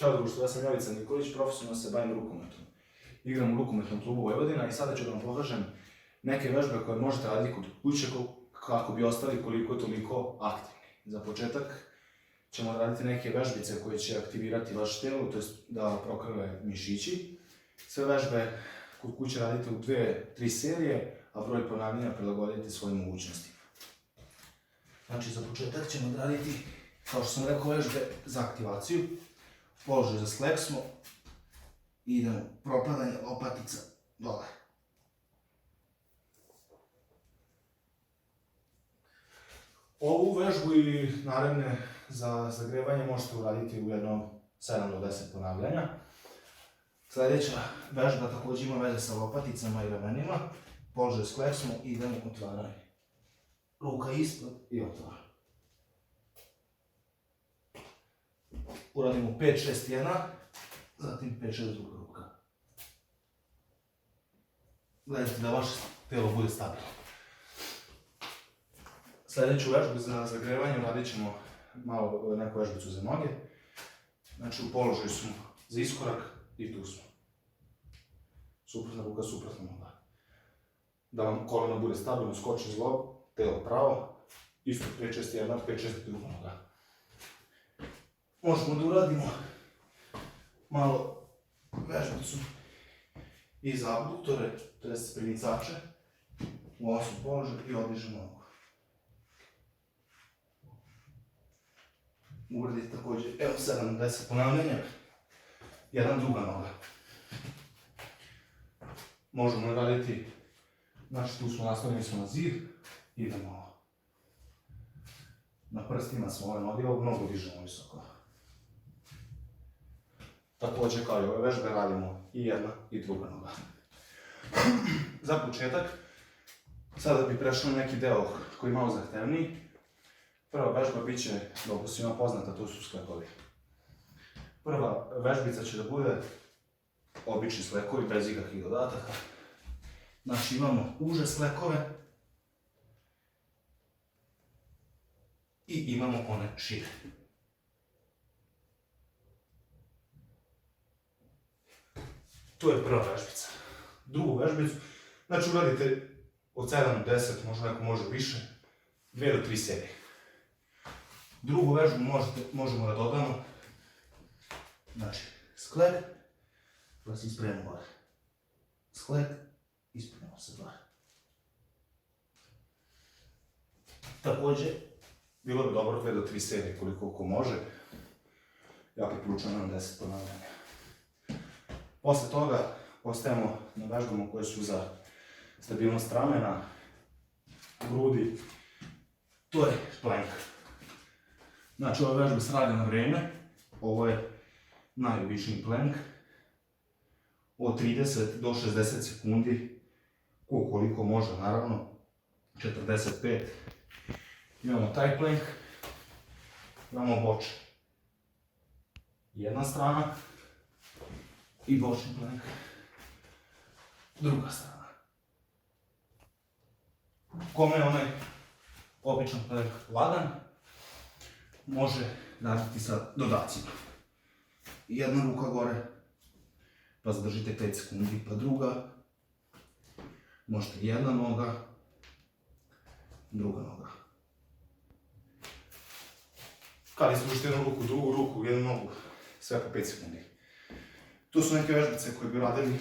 Ćao društvo, ja sam Jovica Nikolić, profesionalno se bavim rukometom. Igram u rukometnom klubu Vojvodina i sada ću da vam pokažem neke vežbe koje možete raditi kod kuće kako bi ostali koliko toliko aktivni. Za početak ćemo raditi neke vežbice koje će aktivirati vaše telo, to je da prokrve mišići. Sve vežbe kod kuće radite u 2-3 serije, a broj ponavljanja prilagodite svojim mogućnostima. Znači, za početak ćemo raditi, kao što sam rekao, vežbe za aktivaciju. Položaj za sklek smo i idemo propadanje lopatica dole. Ovu vežbu i naredne za zagrevanje možete uraditi u jednom 7 do 10 ponavljanja. Sljedeća vežba također ima veze sa lopaticama i ramenima. Položaj sklek smo i idemo otvaranje. Ruka ispod i otvaranje. Uradimo 5-6 jedna, zatim 5-6 druga ruka. Gledajte da vaše telo bude stabilno. Sljedeću vežbu za zagrevanje radit ćemo malo neku vežbicu za noge. Znači u položaju smo za iskorak i tu smo. Suprotna ruka, suprotna noga. Da vam koleno bude stabilno, skočni zglob, telo pravo, isto 5-6 jedna, 5-6 druga noga. Možemo da uradimo malo vežbicu i za abduktore, to je sprimicače, u ovom položaju i odižemo nogu. Uradite također, evo 7-10 ponavljanja, jedan druga noga. Možemo raditi, znači tu smo nastavljeni smo na zid, idemo ovo. Na prstima smo ove noge, ovu nogu dižemo visoko. Također kao i ove vežbe radimo i jedna i druga noga. Za početak, sada bi prešao na neki deo koji je malo zahtevniji. Prva vežba bit će, dobro svima poznata, to su sklekovi. Prva vežbica će da bude obični sklekovi bez ikakvih dodataka. Znači imamo uže sklekove i imamo one šire. To je prva vežbica. Drugu vežbicu, znači uradite od 7 do 10, možda neko može više, 2 do 3 serije. Drugu vežbu možemo da dodamo, znači sklek, pa se ispravimo gore. Sklek, ispravimo se gore. Također, bilo bi dobro 2 do 3 serije koliko može. Ja preporučujem nam 10 ponavljanja. Posle toga ostajemo na vežbama koje su za stabilnost ramena, grudi, to je plank. Znači ova vežba se radi na vreme, ovo je najobičniji plank, od 30 do 60 sekundi, koliko može naravno, 45. Imamo taj plank, imamo boč. Jedna strana i bočni plank, druga strana. Kome je onaj običan plank lagan, može raditi sa dodacima. Jedna ruka gore, pa zadržite 5 sekundi, pa druga. Možete jedna noga, druga noga. Kad ispružite jednu ruku, drugu ruku, jednu nogu, sve po 5 sekundi. Tu su neke vežbice koje bi radili,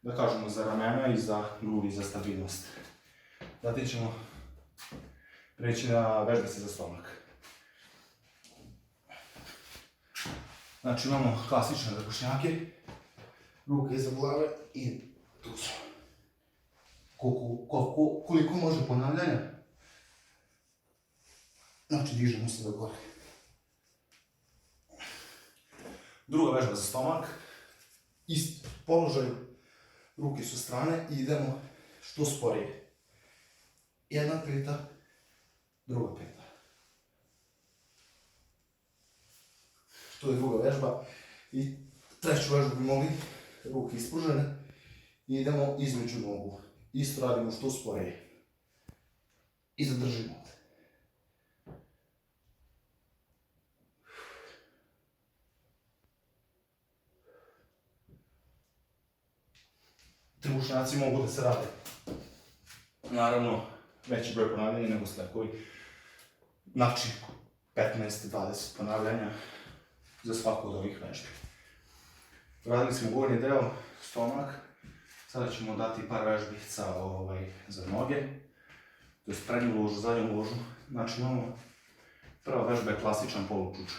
da kažemo, za ramena i za grudi, za stabilnost. Zatim ćemo preći na vežbice za stomak. Znači imamo klasične zakušnjake, ruke iza glave i tu su. Koliko može ponavljanja, znači dižemo se do gore. Druga vežba za stomak, isti položaj, ruke su strane i idemo što sporije. Jedna peta, druga peta. To je druga vežba i treću vežbu bi mogli ruke ispružene i idemo između nogu. Isto radimo što sporije. I zadržimo. trbušnjaci mogu da se rade. Naravno, veći broj ponavljanja nego slepovi. Znači, 15-20 ponavljanja za svaku od ovih vežbi. Radili smo gornji deo, stomak. Sada ćemo dati par vežbica za noge. To je prednju ložu, zadnju ložu. Znači imamo, prva vežba je klasičan polučuč.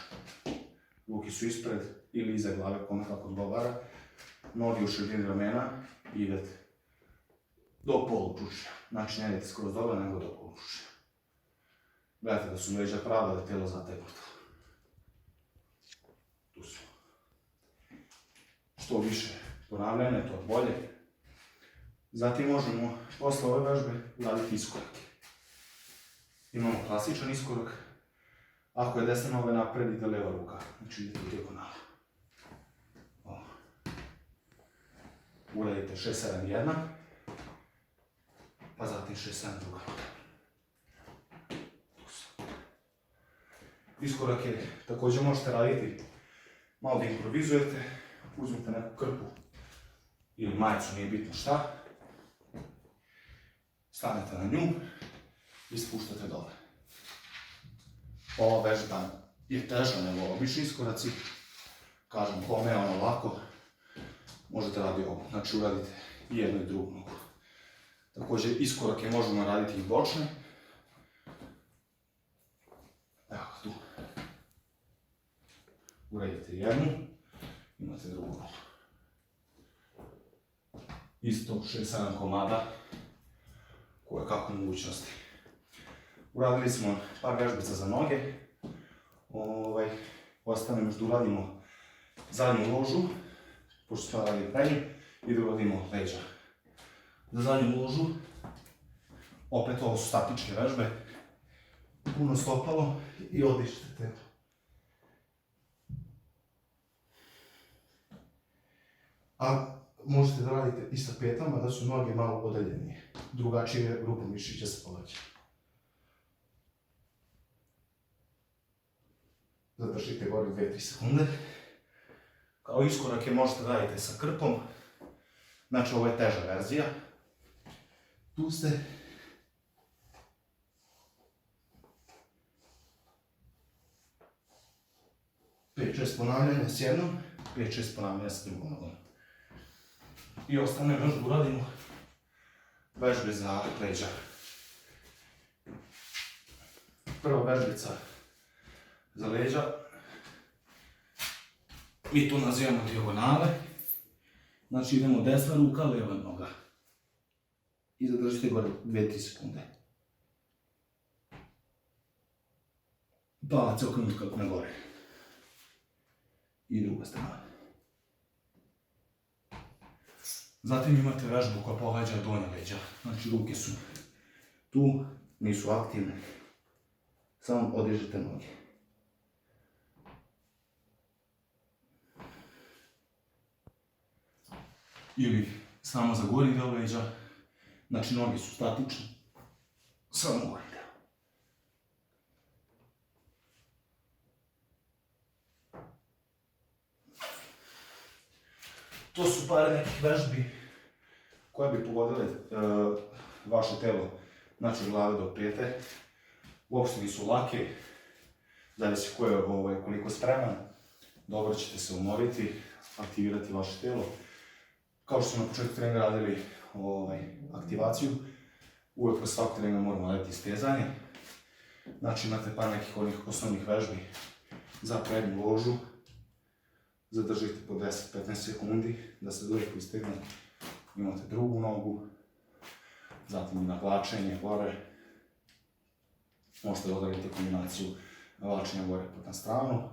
Ruke su ispred ili iza glave, kome kako odgovara. Noge u širinu ramena, idete do polučučja. Znači ne idete skroz dole, nego do polučučja. Gledajte da su leđa prava, da je telo zategnuto. Tu su. Što više ponavljanja, to bolje. Zatim možemo posle ove vežbe uraditi iskorake. Imamo klasičan iskorak. Ako je desna noga napred, ide leva ruka. Znači idete u dijagonalu. Uradite 6-7-1. Pa zatim 6-7 druga noga. Iskorake također možete raditi malo da improvizujete. Uzmite neku krpu ili majicu, nije bitno šta. Stanete na nju i spuštate dole. Ova vežba je teža nego obični iskoraci. Kažem, kome je ono lako, možete raditi ovo. Znači uradite i jednu i drugu nogu. Također iskorake možemo raditi i bočne. Evo tu. Uradite jednu, imate drugu nogu. Isto 6-7 komada, koje kako mogućnosti. Uradili smo par vežbica za noge. Ostane još da uradimo zadnju ložu, pošto smo radili prednju, i da uradimo leđa. Za zadnju ložu, opet ovo su statičke vežbe, puno stopalo i odišite telo. A možete da radite i sa petama, da su noge malo odaljenije. Drugačije grupa mišića se povlače. Zadržite gore 2-3 sekunde. Kao iskorake možete da radite sa krpom. Znači ovo je teža verzija. Tu ste. Pet, 6 ponavljanja s jednom, 5-6 ponavljanja s drugom nogom. I ostane još da uradimo vežbe za leđa. Prva vežbica za leđa. Mi to nazivamo dijagonale. Znači idemo desna ruka, lijeva noga. I zadržite gore 2-3 sekunde. Palac je okrenut kako na gore. I druga strana. Zatim imate vežbu koja pogađa donja leđa. Znači ruke su tu, nisu aktivne. Samo odižete noge. Ili samo za gornji deo leđa. Znači noge su statične. Samo gornji deo. To su par nekih vežbi koje bi pogodile vaše telo, znači od glave do pete. Uopšte nisu lake, zavisi ko je koliko spreman. Dobro ćete se umoriti, aktivirati vaše telo. Kao što smo na početku treninga radili aktivaciju, uvijek po svakog treninga moramo raditi stezanje. Znači imate par nekih onih osnovnih vežbi za prednju ložu. Zadržite po 10-15 sekundi da se lijepo istegne. Imate drugu nogu, zatim navlačenje gore. Možete odraditi kombinaciju navlačenja gore na stranu.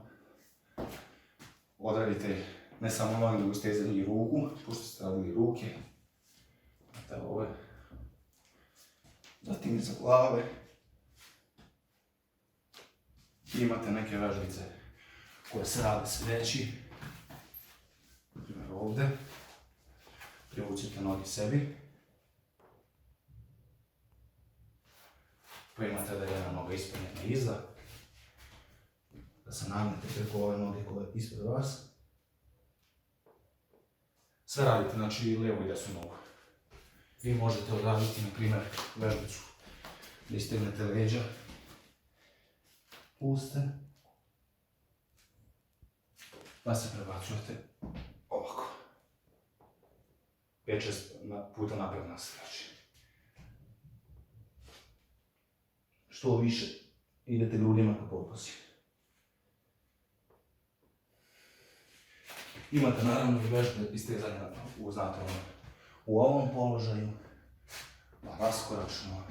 Odradite ne samo noge, nego stezanje i ruku, pošto ste radili ruke. Imate ove. Zatim iza glave. I imate neke vežbice koje se rade sljedeći. Naprimjer ovdje. Privucite noge sebi. Pa imate da je jedna noga ispred, jedna iza. Da se nagnete preko ove noge koje je ispred vas. Sve radite, znači lijevu i desnu nogu. Vi možete odraditi, na primjer, vežbicu da istegnete leđa, puste, pa se prebacujete ovako. 5-6 puta napred nas, znači. Što više idete grudima ka potposi. Imate naravno i vežbe istezanja u ovom položaju, pa raskoračno,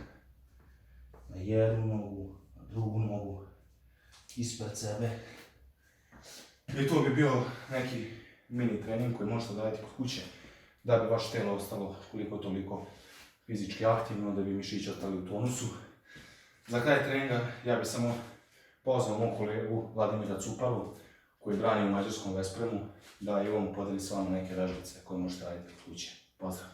na jednu nogu, na drugu nogu, ispred sebe. I to bi bio neki mini trening koji možete raditi kod kuće, da bi vaše telo ostalo koliko toliko fizički aktivno, da bi mišići ostali u tonusu. Za kraj treninga ja bih samo pozvao mog kolegu Vladimira Cuparu, koji brani u mađarskom Vespremu, da i on podeli s vama neke vežbice koje možete raditi kod kuće. Pozdrav!